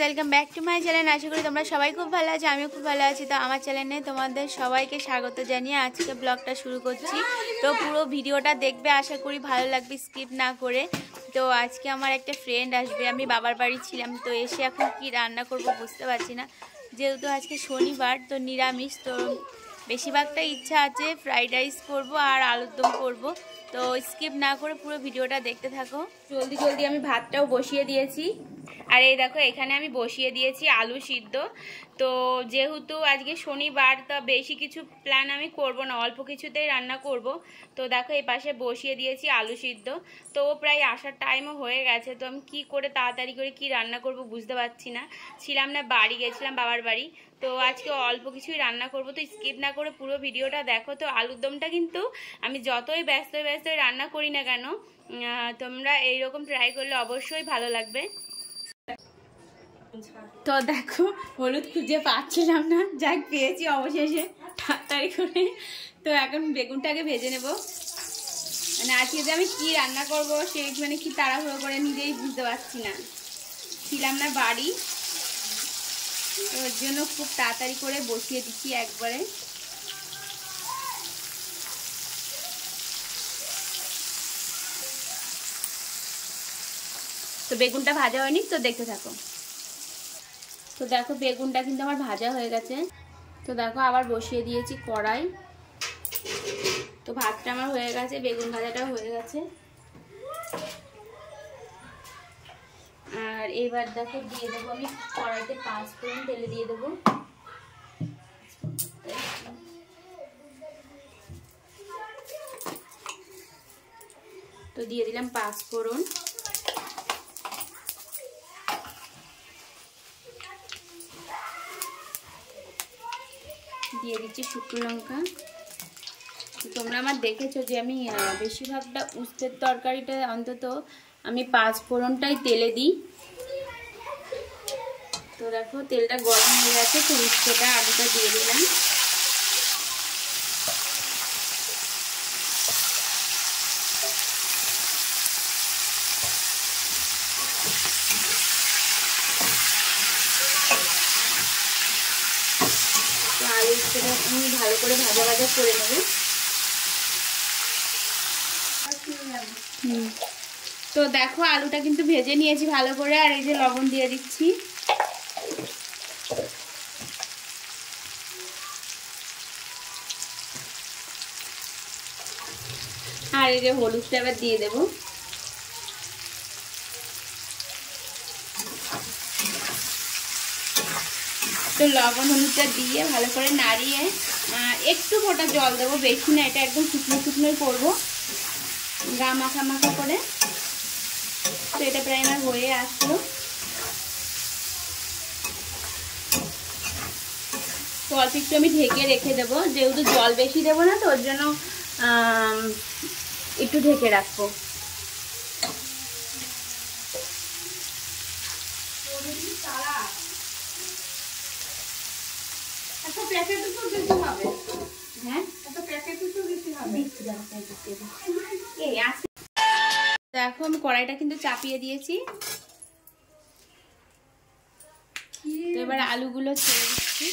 Welcome back to my channel. আশা করি তোমরা সবাই খুব ভালো আছো, আমিও খুব ভালো আছি। তো আমার চ্যানেলে তোমাদের সবাইকে স্বাগত জানিয়ে আজকে ব্লগটা শুরু করছি। তো পুরো ভিডিওটা দেখবে, আশা করি ভালো লাগবে স্কিপ না করে। তো আজকে আমার একটা ফ্রেন্ড আসবে, আমি বাবার বাড়ি ছিলাম, তো এসে এখন কি রান্না করব বুঝতে পারছি না। যেহেতু আজকে শনিবার, তো নিরামিষ, তো বেশিরভাগটা ইচ্ছা আছে ফ্রাইড রাইস করবো আর আলুর দম করবো। তো স্কিপ না করে পুরো ভিডিওটা দেখতে থাকো। জলদি জলদি আমি ভাতটাও বসিয়ে দিয়েছি, আর এই দেখো এখানে আমি বসিয়ে দিয়েছি আলু সিদ্ধ। তো যেহেতু আজকে শনিবার, তো বেশি কিছু প্ল্যান আমি করব না, অল্প কিছুতেই রান্না করব। তো দেখো এই পাশে বসিয়ে দিয়েছি আলু সিদ্ধ। তো ও প্রায় আসার টাইমও হয়ে গেছে, তো আমি কি করে তাড়াতাড়ি করে কি রান্না করব বুঝতে পারছি না। ছিলাম না, বাড়ি গেছিলাম বাবার বাড়ি, তো আজকে অল্প কিছুই রান্না করব। তো স্কিপ না করে পুরো ভিডিওটা দেখো। তো আলুর দমটা কিন্তু আমি যতই ব্যস্ত রান্না করি না কেন, তোমরা এইরকম ট্রাই করলে অবশ্যই ভালো লাগবে। তো দেখো হলুদ খুঁজে পাচ্ছিলাম না, যাই পেয়েছি অবশেষে তাড়াতাড়ি করে। তো এখন বেগুনটাকে ভেজে নেব। মানে আজকে যে আমি কি রান্না করব সে মানে কি তাড়াহুড়ো করে নিজেই বুঝতে পারছি না, ছিলাম না বাড়ি, ওর জন্য খুব তাড়াতাড়ি করে বসিয়ে দিচ্ছি একবারে। তো বেগুনটা ভাজা হয়নি, তো দেখতে থাকো। তো দেখো বেগুনটা কিন্তু আমার ভাজা হয়ে গেছে। তো দেখো আবার বসিয়ে দিয়েছি কড়াই। তো ভাতটা আমার হয়ে গেছে, বেগুন ভাজাটা হয়ে গেছে। আর এবার দেখো দিয়ে দেবো আমি কড়াইতে 5 ফোড়ন তেলে দিয়ে দেবো। তো দিয়ে দিলাম 5 ফোড়ন। দিয়ে দিচ্ছি শুকনো লঙ্কা। তোমরা আমার দেখেছো যে আমি বেশিরভাগটা উস্তের তরকারিটা অন্তত আমি 5 ফোড়নটাই তেলে দিই। তো দেখো তেলটা গরম হয়ে গেছে, তো উস্তেটা আলুটা দিয়ে দিলাম। তো আলুটা আমি ভালো করে ভাজা ভাজা করে নেব। তো দেখো আলুটা কিন্তু ভেজে নিয়েছি ভালো করে, আর এই যে লবণ দিয়ে দিচ্ছি। আর এই যে হলুদটা এবার দিয়ে দেবো। তো লবণ হলুদটা দিয়ে ভালো করে নাড়িয়ে একটু ফোঁটা জল দেবো, বেশি না, এটা একদম শুকনো শুকনোই করবো, গা মাখা মাখা করে। তো এটা প্রায় আমার হয়ে আসলো। তো অল্প একটু আমি ঢেকে রেখে দেবো, যেহেতু জল বেশি দেবো না, তো ওর জন্য একটু ঢেকে রাখবো। দেখো আমি কড়াইটা কিন্তু চাপিয়ে দিয়েছি। তো এবার আলুগুলো ছেড়ে দিচ্ছি।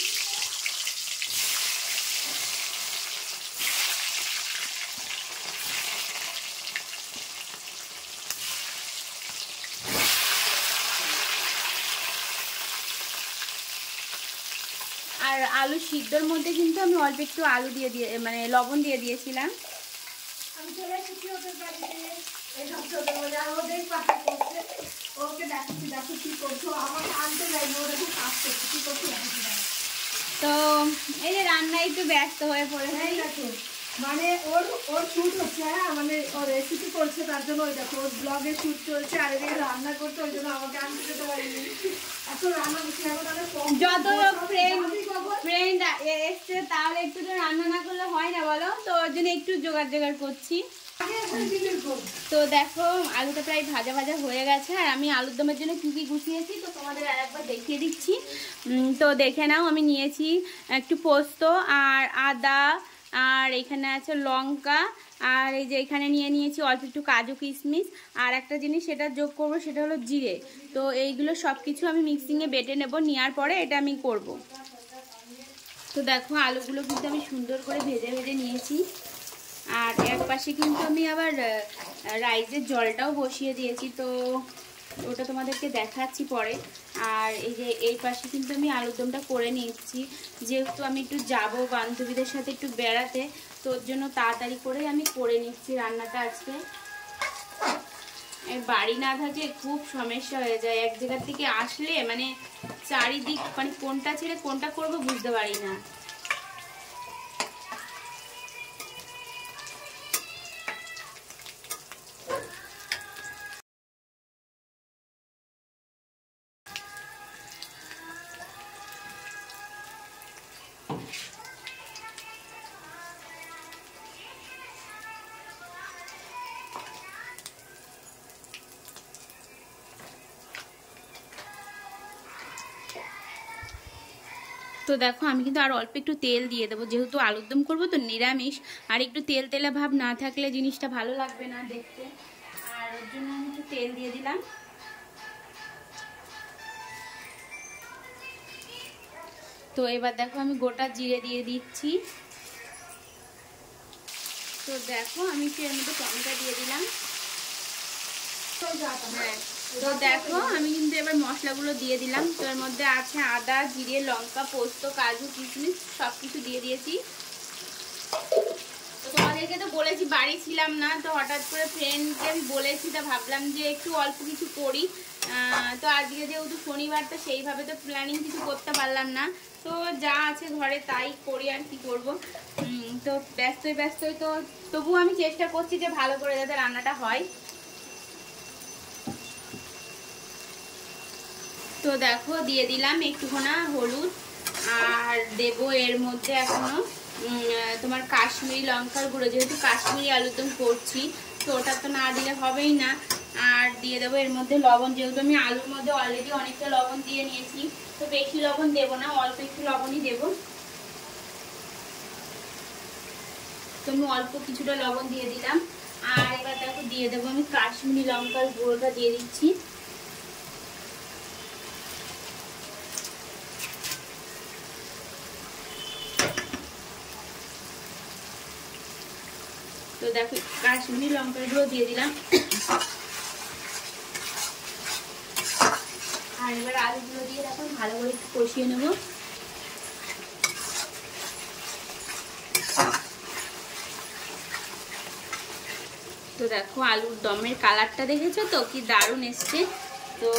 আর আলু সিদ্ধর মধ্যে কিন্তু আমি অল্প একটু আলু দিয়ে মানে লবণ দিয়ে দিয়েছিলাম। তো এই যে রান্না একটু ব্যস্ত হয়ে পড়েছে, মানে ওর শুট হচ্ছে, হ্যাঁ মানে ওর রেসিপি করছে, তার জন্য ওই দেখো ওর ব্লগে শুট চলছে, আর এদিকে রান্না করতে, ওই জন্য আমাকে আনতে যেতে পারিনি। এত রান্না করছি এখন, যত ফ্রেন্ড এসছে তাহলে একটু তো রান্না না করলে হয় না বলো, তো ওর জন্য একটু জোগাড় করছি। তো দেখো আলুটা প্রায় ভাজা ভাজা হয়ে গেছে, আর আমি আলুর দমের জন্য কী কী গুছিয়েছি তো তোমাদের আরেকবার দেখিয়ে দিচ্ছি। তো দেখে নাও, আমি নিয়েছি একটু পোস্ত আর আদা, আর এখানে আছে লঙ্কা, আর এই যে এখানে নিয়ে নিয়েছি অল্প একটু কাজু কিশমিশ, আর একটা জিনিস সেটা যোগ করব সেটা হলো জিরে। তো এইগুলো সব কিছু আমি মিক্সিংয়ে বেটে নেব, নেওয়ার পরে এটা আমি করব। তো দেখো আলুগুলো কিন্তু আমি সুন্দর করে ভেজে ভেজে নিয়েছি। আর এক পাশে কিন্তু আমি আবার রাইসের জলটাও বসিয়ে দিয়েছি, তো ওটা তোমাদেরকে দেখাচ্ছি পরে। আর এই যে এই পাশে কিন্তু আমি আলুর দমটা করে নিচ্ছি, যেহেতু আমি একটু যাবো বান্ধবীদের সাথে একটু বেড়াতে, তো ওর জন্য তাড়াতাড়ি করে আমি করে নিচ্ছি রান্নাটা আজকে। বাড়ি না থাকলে খুব সমস্যা হয়ে যায়, এক জায়গা থেকে আসলে মানে চারিদিক মানে কোনটা ছেড়ে কোনটা করবো বুঝতে পারি না। তো দেখো আমি কিন্তু আর অল্প একটু তেল দিয়ে দেবো, যেহেতু আলুর দম করবো তো নিরামিষ, আর একটু তেল তেলা ভাব না থাকলে জিনিসটা ভালো লাগবে না দেখতে, আর ওর জন্য আমি একটু তেল দিয়ে দিলাম। তো এবার দেখো আমি গোটা জিরে দিয়ে দিচ্ছি। তো দেখো আমি একটু এর মধ্যে টমেটো দিয়ে দিলাম। হ্যাঁ, তো দেখো আমি কিন্তু এবার মশলাগুলো দিয়ে দিলাম। তো এর মধ্যে আছে আদা, জিরে, লঙ্কা, পোস্ত, কাজু, কিশমিশ সব কিছু দিয়ে দিয়েছি। তো তোমাদেরকে তো বলেছি বাড়ি ছিলাম না, তো হঠাৎ করে ফ্রেন্ডকে আমি বলেছি, তা ভাবলাম যে একটু অল্প কিছু করি। তো আজকে যেহেতু শনিবার, তো সেইভাবে তো প্ল্যানিং কিছু করতে পারলাম না, তো যা আছে ঘরে তাই করি, আর কি করব। তো ব্যস্তই তো তবুও আমি চেষ্টা করছি যে ভালো করে যাতে রান্নাটা হয়। তো দেখো দিয়ে দিলাম একটুখানা হলুদ, আর দেব এর মধ্যে এখনো তোমার কাশ্মীরি লঙ্কার গুঁড়ো, যেহেতু কাশ্মীরি আলুর দম করছি তো ওটা তো না দিলে হবেই না। আর দিয়ে দেবো এর মধ্যে লবণ, যেহেতু আমি আলুর মধ্যে অলরেডি অনেকটা লবণ দিয়ে নিয়েছি, তো বেশি লবণ দেবো না, অল্প একটু লবণই দেবো। তো আমি অল্প কিছুটা লবণ দিয়ে দিলাম। আর এবার দেখো দিয়ে দেবো আমি কাশ্মীরি লঙ্কার গুঁড়োটা দিয়ে দিচ্ছি। তো দেখো কাশ্মীরি লঙ্কার গুঁড়ো দিয়ে দিলাম। আর এবার আলুগুলো দিয়ে দেখো ভালো করে একটু কষিয়ে নেব। তো দেখো আলুর দমের কালারটা দেখেছো তো কি দারুণ এসছে। তো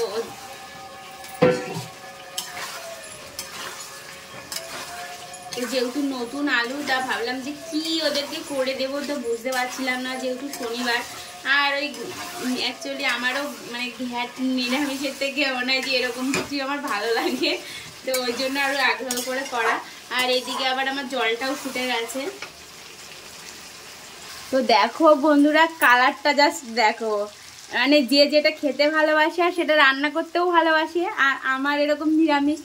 যেহেতু নতুন আলু, তা ভাবলাম যে কি ওদেরকে করে দেবো, তো বুঝতে পারছিলাম না যেহেতু শনিবার। আর ওই অ্যাকচুয়ালি আমারও মানে ঘ্যাট নিরামিষের থেকে মনে হয় যে এরকম কিছু আমার ভালো লাগে, তো ওই জন্য আরও আগ্রহ করে করা। আর এদিকে আবার আমার জলটাও ফুটে গেছে। তো দেখো বন্ধুরা কালারটা জাস্ট দেখো, মানে যে যেটা খেতে ভালোবাসে আর সেটা রান্না করতেও ভালোবাসে, আর আমার এরকম নিরামিষ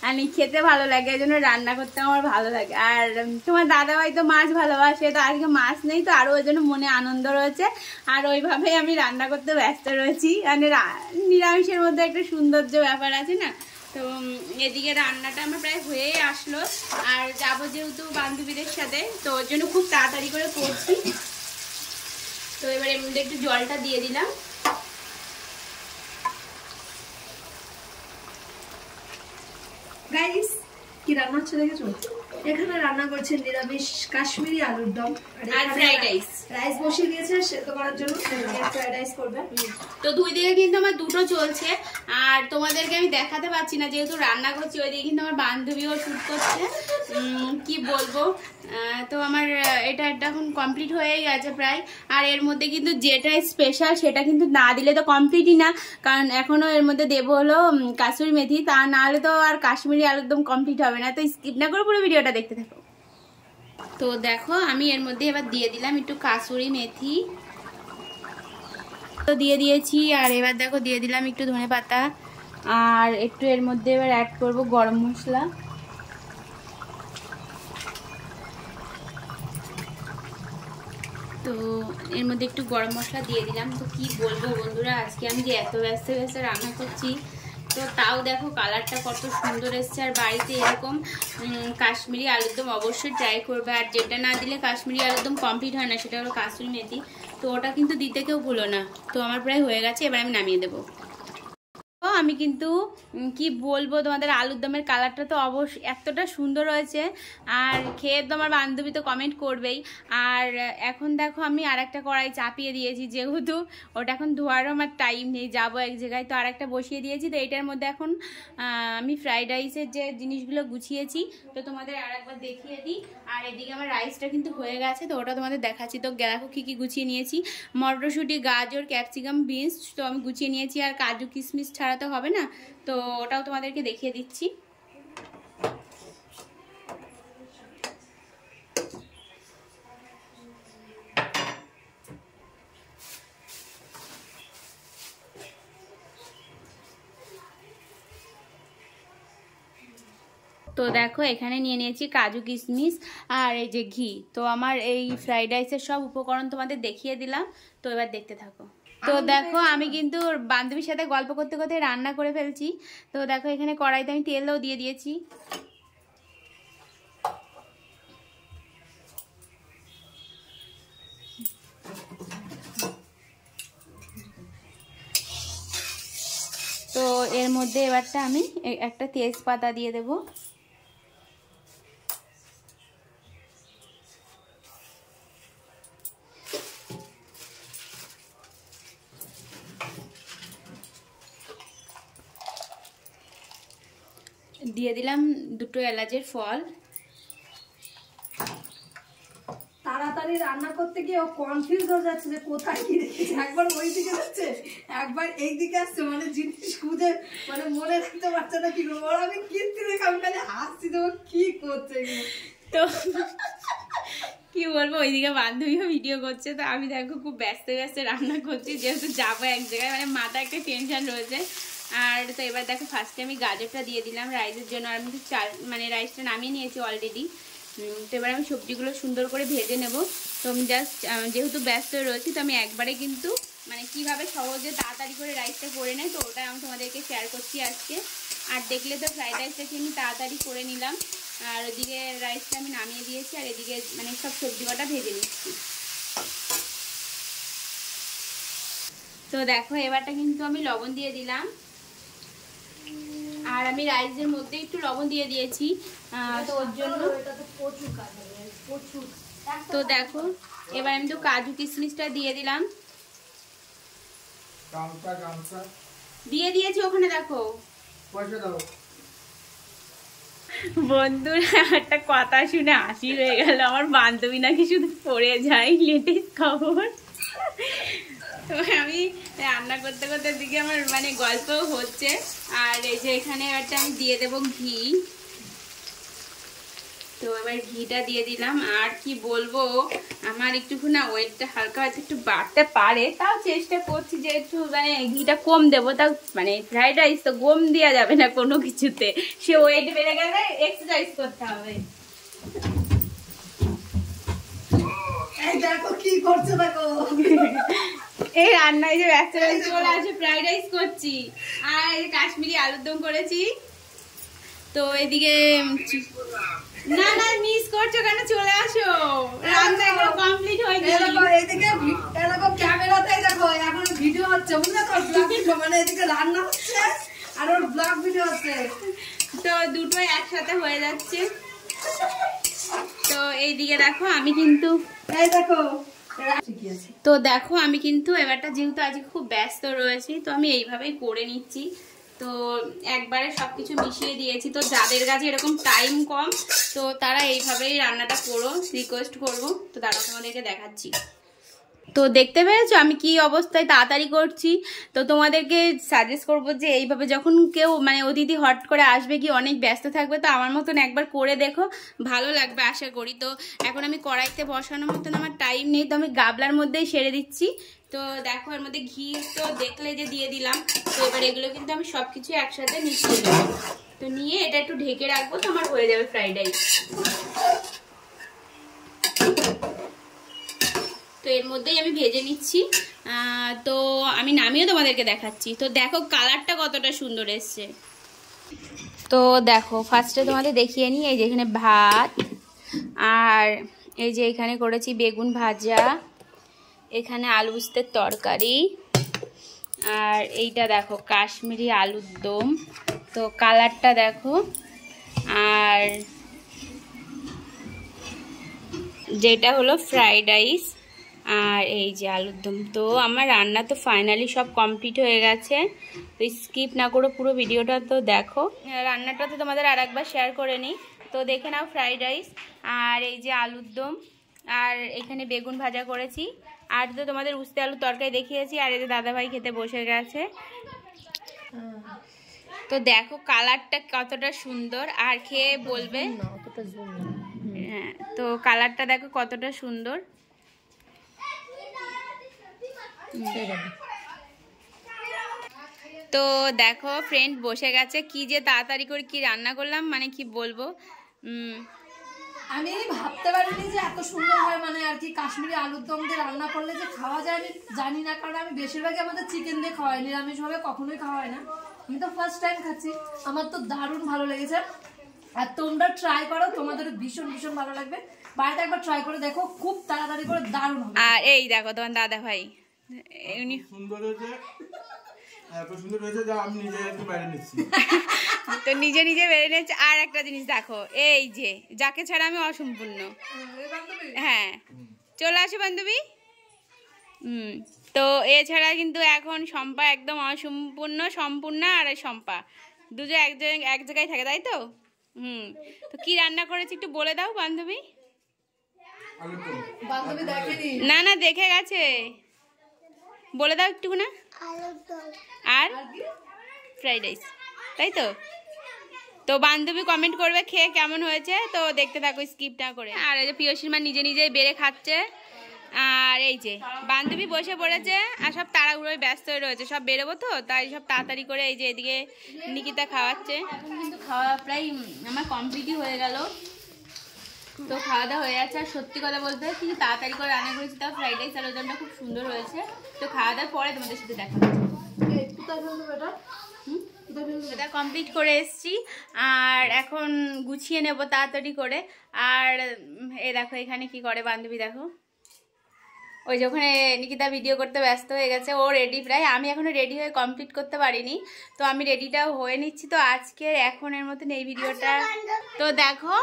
আমি খেতে ভালো লাগে, এই জন্য রান্না করতে আমার ভালো লাগে। আর তোমার দাদাভাই তো মাছ ভালোবাসে, তো আজকে মাছ নেই, তো আরও ওই জন্য মনে আনন্দ রয়েছে। আর ওইভাবেই আমি রান্না করতে ব্যস্ত রয়েছি, মানে নিরামিষের মধ্যে একটা সৌন্দর্য ব্যাপার আছে না। তো এদিকে রান্নাটা আমার প্রায় হয়েই আসলো, আর যাবো যেহেতু বান্ধবীদের সাথে, তো ওর জন্য খুব তাড়াতাড়ি করে করছি। তো এবার এর মধ্যে একটু জলটা দিয়ে দিলাম। গাইস কি রান্না হচ্ছে দেখেছো? এখানে রান্না করছে নিরামিষ কাশ্মীরি আলুর দম আর ফ্রাইড রাইস। রাইস বসিয়ে দিয়েছে সেদ্ধ করার জন্য, ফ্রাইড রাইস করবে। তো দুই দিকে কিন্তু আমার দুটো চলছে, আর তোমাদেরকে আমি দেখাতে পারছি না যেহেতু রান্না করছি। ওইদিকে কিন্তু আমার বান্ধবীও শুট করছে, কি বলবো। তো আমার এটা এখন কমপ্লিট হয়ে গেছে প্রায়। আর এর মধ্যে কিন্তু যেটা স্পেশাল সেটা কিন্তু না দিলে তো কমপ্লিটই না, কারণ এখনো এর মধ্যে দেবো হলো কাসুরি মেথি, তা না হলে তো আর কাশ্মীরি আলুর দম কমপ্লিট হবে না। তো স্কিপ না করে পুরো ভিডিওটা দেখতে থাকো। তো দেখো আমি এর মধ্যে এবার দিয়ে দিলাম একটু কাসুরি মেথি, তো দিয়ে দিয়েছি। আর এবার দেখো দিয়ে দিলাম একটু ধনেপাতা, আর একটু এর মধ্যে এবার অ্যাড করব গরম মশলা। তো এর মধ্যে একটু গরম মশলা দিয়ে দিলাম। তো কি বলবো বন্ধুরা, আজকে আমি যে এত ব্যস্ত রান্না করছি, তো তাও দেখো কালারটা কত সুন্দর এসছে। আর বাড়িতে এরকম কাশ্মীরি আলুর দম অবশ্যই ট্রাই করবে। আর যেটা না দিলে কাশ্মীরি আলুর দম কমপ্লিট হয় না, সেটা হলো কাসুরি মেথি। তো ওটা কিন্তু দিতে কেউ ভুলো না। তো আমার প্রায় হয়ে গেছে, এবার আমি নামিয়ে দেবো। আমি কিন্তু কি বলবো তোমাদের, আলুর দমের কালারটা তো অবশ্যই এতটা সুন্দর হয়েছে। আর খেয়ে তো আমার বান্ধবী তো কমেন্ট করবেই। আর এখন দেখো আমি আর একটা কড়াই চাপিয়ে দিয়েছি, যেহেতু ওটা এখন ধোয়ারও আমার টাইম নেই, যাবো এক জায়গায়, তো আর একটা বসিয়ে দিয়েছি। তো এটার মধ্যে এখন আমি ফ্রাইড রাইসের যে জিনিসগুলো গুছিয়েছি তো তোমাদের আর একবার দেখিয়ে দিই। আর এদিকে আমার রাইসটা কিন্তু হয়ে গেছে, তো ওটা তোমাদের দেখাচ্ছি। তো দেখো কী কী গুছিয়ে নিয়েছি, মটরশুঁটি, গাজর, ক্যাপসিকাম, বিনস তো আমি গুছিয়ে নিয়েছি। আর কাজু কিশমিশ ছাড়া তো হবে না, তো ওটাও তোমাদেরকে দেখিয়ে দিচ্ছি। তো দেখো এখানে নিয়ে নিয়েছি কাজু কিশমিশ আর এই যে ঘি। তো আমার এই ফ্রাইড রাইসের সব উপকরণ তোমাদের দেখিয়ে দিলাম, তো এবার দেখতে থাকো। তো দেখো আমি কিন্তু বান্ধবীর সাথে গল্প করতে করতে রান্না করে ফেলছি। তো দেখো এখানে কড়াইতে আমি তেলও দিয়ে দিয়েছি। তো এর মধ্যে এবারটা আমি একটা তেজপাতা দিয়ে দেবো। দিয়ে দিলাম দুটো এলাচের ফল। তাড়াতাড়ি রান্না করতে গিয়ে ও কনফিউজ হয়ে যাচ্ছে যে কোথায় কি রেখেছে, একবার ওই দিকে যাচ্ছে একবার এই দিকে আসছে, মানে জিনিস খুঁজে মানে মনে রাখতে পারছে না কি করবো। ওর আমি কিনতে দেখে আমি খালি হাসছি, তো কি করছে। তো কি বলবো, ওইদিকে বান্ধবীও ভিডিও করছে, তো আমি দেখো খুব ব্যস্ত রান্না করছি, যেহেতু যাবো এক জায়গায়, মানে মাথা একটা টেনশন রয়েছে। আর তো এবার দেখো ফার্স্টে আমি গাজরটা দিয়ে দিলাম রাইসের জন্য। আর আমি তো মানে রাইসটা নামিয়ে নিয়েছি অলরেডি। তো এবার আমি সবজিগুলো সুন্দর করে ভেজে নেব। তো আমি জাস্ট যেহেতু ব্যস্ত রয়েছি, তো আমি একবারে কিন্তু মানে কিভাবে সহজে তাড়াতাড়ি করে রাইসটা করে নেয়, তো ওটা আমি তোমাদেরকে শেয়ার করছি আজকে। আর দেখলে তো ফ্রাইড রাইসটাকে আমি তাড়াতাড়ি করে নিলাম। আর ওদিকে রাইসটা আমি নামিয়ে দিয়েছি, আর এদিকে মানে সব সবজি কটা ভেজে নিচ্ছি। তো দেখো এবারটা কিন্তু আমি লবণ দিয়ে দিলাম। আর আমি রাইসের মধ্যে একটু লবণ দিয়ে দিয়েছি, তো ওর জন্য। তো দেখো এবার আমি তো কাজু কিশমিশটা দিয়ে দিলাম, দিয়ে দিয়েছি ওখানে দেখো। বন্ধুরা একটা কথা শুনে হাসি হয়ে গেল, আমার বান্ধবী নাকি শুধু পড়ে যায়, লেটেস্ট খবর। তো আমি রান্না করতে করতে দিকে আমার মানে গল্পও হচ্ছে। আর এই যে এখানে একটা আমি দিয়ে দেবো ঘি। তো এবার ঘিটা দিয়ে দিলাম। আর কি বলবো, আমার একটুখানি ওয়েটটা হালকা হয়তো একটু বাড়তে পারে, তাও চেষ্টা করছি যে একটু মানে ঘিটা কম দেবো। তাও মানে ফ্রাইড রাইস তো কম দেওয়া যাবে না কোনো কিছুতে, সে ওয়েট বেড়ে গেলে এক্সারসাইজ করতে হবে। দেখো কি করছে, দেখো এই রান্নায় যে ব্যস্ত চলে আসে, ফ্রাইড রাইস করছি আর কাশ্মীরি আলুর দম করেছি। তো এদিকে না না মিস করছো কেন, চলে আসো, রান্না একদম কমপ্লিট হয়ে গেল। এদিকে এরকম ক্যামেরাতেই দেখো এখন ভিডিও হচ্ছে, বুঝলে তো ব্লগ ভিডিও, মানে এদিকে রান্না হচ্ছে আর ওর ব্লগ ভিডিও হচ্ছে, তো দুটোই একসাথে হয়ে যাচ্ছে। তো এইদিকে দেখো আমি কিন্তু এই দেখো তো দেখো আমি কিন্তু এবারটা যেহেতু আজকে খুব ব্যস্ত রয়েছি, তো আমি এইভাবেই করে নিচ্ছি। তো একবারে সবকিছু মিশিয়ে দিয়েছি। তো যাদের কাছে এরকম টাইম কম, তো তারা এইভাবেই রান্নাটা করো, রিকোয়েস্ট করবো। তো তারা তোমাদেরকে দেখাচ্ছি। তো দেখতে পেরেছো আমি কি অবস্থায় তাড়াতাড়ি করছি। তো তোমাদেরকে সাজেস্ট করবো যে এইভাবে যখন কেউ মানে অতিথি হট করে আসবে কি অনেক ব্যস্ত থাকবে, তো আমার মতন একবার করে দেখো, ভালো লাগবে আশা করি। তো এখন আমি কড়াইতে বসানোর মতন আমার টাইম নেই, তো আমি গাবলার মধ্যেই সেরে দিচ্ছি। তো দেখো এর মধ্যে ঘি তো দেখলে যে দিয়ে দিলাম। তো এবার এগুলো কিন্তু আমি সব কিছু একসাথে মিশিয়ে দেবো। তো নিয়ে এটা একটু ঢেকে রাখবো, তো আমার হয়ে যাবে ফ্রাইড রাইস। তো এর মধ্যেই আমি ভেজে নিচ্ছি। তো আমি নামিয়ে তোমাদেরকে দেখাচ্ছি। তো দেখো কালারটা কতটা সুন্দর এসছে। তো দেখো ফার্স্টে তোমাদের দেখিয়ে নিই, এই যে এখানে ভাত, আর এই যে এখানে করেছি বেগুন ভাজা, এখানে আলু পোস্তের তরকারি, আর এইটা দেখো কাশ্মীরি আলুর দম। তো কালারটা দেখো, আর যেটা হলো ফ্রাইড রাইস, আর এই যে আলুর দম। তো আমার রান্না তো ফাইনালি সব কমপ্লিট হয়ে গেছে। তো স্কিপ না করো পুরো ভিডিওটা তো দেখো। রান্নাটা তো তোমাদের আর একবার শেয়ার করে নিই। তো দেখে নাও ফ্রাইড রাইস, আর এই যে আলুর দম, আর এখানে বেগুন ভাজা করেছি, আর তো তোমাদের উস্তে আলুর তরকারি দেখিয়েছি, আর এই যে দাদাভাই খেতে বসে গেছে। তো দেখো কালারটা কতটা সুন্দর, আর খেয়ে বলবে। হ্যাঁ, তো কালারটা দেখো কতটা সুন্দর। তো দেখো ফ্রেন্ড বসে গেছে, কি যে তাড়াতাড়ি করে কি রান্না করলাম, মানে কি বলবো। আমি ভাবতে পারিনি যে এত সুন্দর হয়, মানে আর কি কাশ্মীরি আলুর দম দিয়ে রান্না করলে যে খাওয়া যায় আমি জানি না, কারণ আমি বেশিরভাগই আমাদের চিকেন দিয়ে খাওয়াই, নিরামিষ ভাবে কখনোই খাওয়া হয় না। আমি তো ফার্স্ট টাইম খাচ্ছি, আমার তো দারুণ ভালো লেগেছে। আর তোমরা ট্রাই করো, তোমাদের ভীষণ ভীষণ ভালো লাগবে। বাড়িতে একবার ট্রাই করে দেখো, খুব তাড়াতাড়ি করে দারুণ হবে। আর এই দেখো তোমার দাদা ভাই সুন্দর হয়েছে, এত সুন্দর হয়েছে যা আমি নিজে একটু বাইরে নিচ্ছি। তো নিজে নিজে বেড়ে নিচ্ছে। আর একটা জিনিস দেখো, এই যে যাকে ছাড়া আমি অসম্পূর্ণ। হ্যাঁ, চলে আসো বান্ধবী। তো এছাড়া কিন্তু এখন শম্পা একদম অসম্পূর্ণ, সম্পূর্ণ আর সম্পা দুজন এক জায়গায় থাকে, তাই তো? তো কি রান্না করেছি একটু বলে দাও বান্ধবী। না না, দেখে গেছে, বলে দাও একটু না। আর ফ্রাইড রাইস, তাই তো? তো বান্ধবী কমেন্ট করবে খেয়ে কেমন হয়েছে। তো দেখতে থাকো স্কিপ না করে। আর এই যে প্রিয়সীর মা নিজে নিজেই বেড়ে খাচ্ছে, আর এই যে বান্ধবী বসে পড়েছে, আর সব তাড়াহুড়োয় ব্যস্ত হয়ে রয়েছে, সব বেরোবো তো তাই সব তাড়াতাড়ি করে এই যে এদিকে নিকিতা খাওয়াচ্ছে। এখন কিন্তু খাওয়া প্রায় আমার কমপ্লিটই হয়ে গেল। তো খাওয়া দাওয়া হয়ে যাচ্ছে, আর সত্যি কথা বলতে কিন্তু তাড়াতাড়ি করে রান্না করেছি, তাও ফ্রাইড রাইস আলুর দমটা খুব সুন্দর হয়েছে। তো খাওয়া দাওয়ার পরে তোমাদের সাথে দেখা এটা কমপ্লিট করে এসছি, আর এখন গুছিয়ে নেব তাড়াতাড়ি করে। আর এ দেখো এখানে কি করে বান্ধবী, দেখো ওই যে ওখানে নিকিতা ভিডিও করতে ব্যস্ত হয়ে গেছে, ও রেডি প্রায়। আমি এখনো রেডি হয়ে কমপ্লিট করতে পারিনি, তো আমি রেডিটাও হয়ে নিচ্ছি। তো আজকে এখনের মতন এই ভিডিওটা। তো দেখো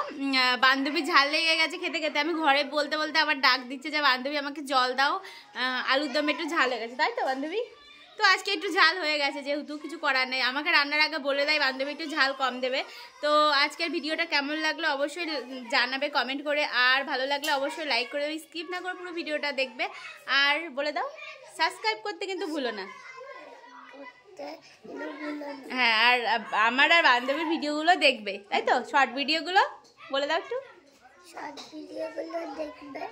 বান্ধবী ঝাল লেগে গেছে খেতে খেতে, আমি ঘরে বলতে বলতে আবার ডাক দিচ্ছে যে বান্ধবী আমাকে জল দাও, আলুর দম একটু ঝাল হয়ে গেছে, তাই তো বান্ধবী? তো আজকে একটু ঝাল হয়ে গেছে, যেহেতু কিছু করার নেই। আমাকে রান্নার আগে বলে দেয় বান্ধবী একটু ঝাল কম দেবে। তো আজকের ভিডিওটা কেমন লাগলো অবশ্যই জানাবে কমেন্ট করে, আর ভালো লাগলে অবশ্যই লাইক করে দেবে, স্কিপ না করে পুরো ভিডিওটা দেখবে। আর বলে দাও সাবস্ক্রাইব করতে কিন্তু ভুলো না। হ্যাঁ, আর আমার আর বান্ধবীর ভিডিওগুলো দেখবে, তাই তো? শর্ট ভিডিওগুলো বলে দাও একটু। শর্ট ভিডিওগুলো দেখবে।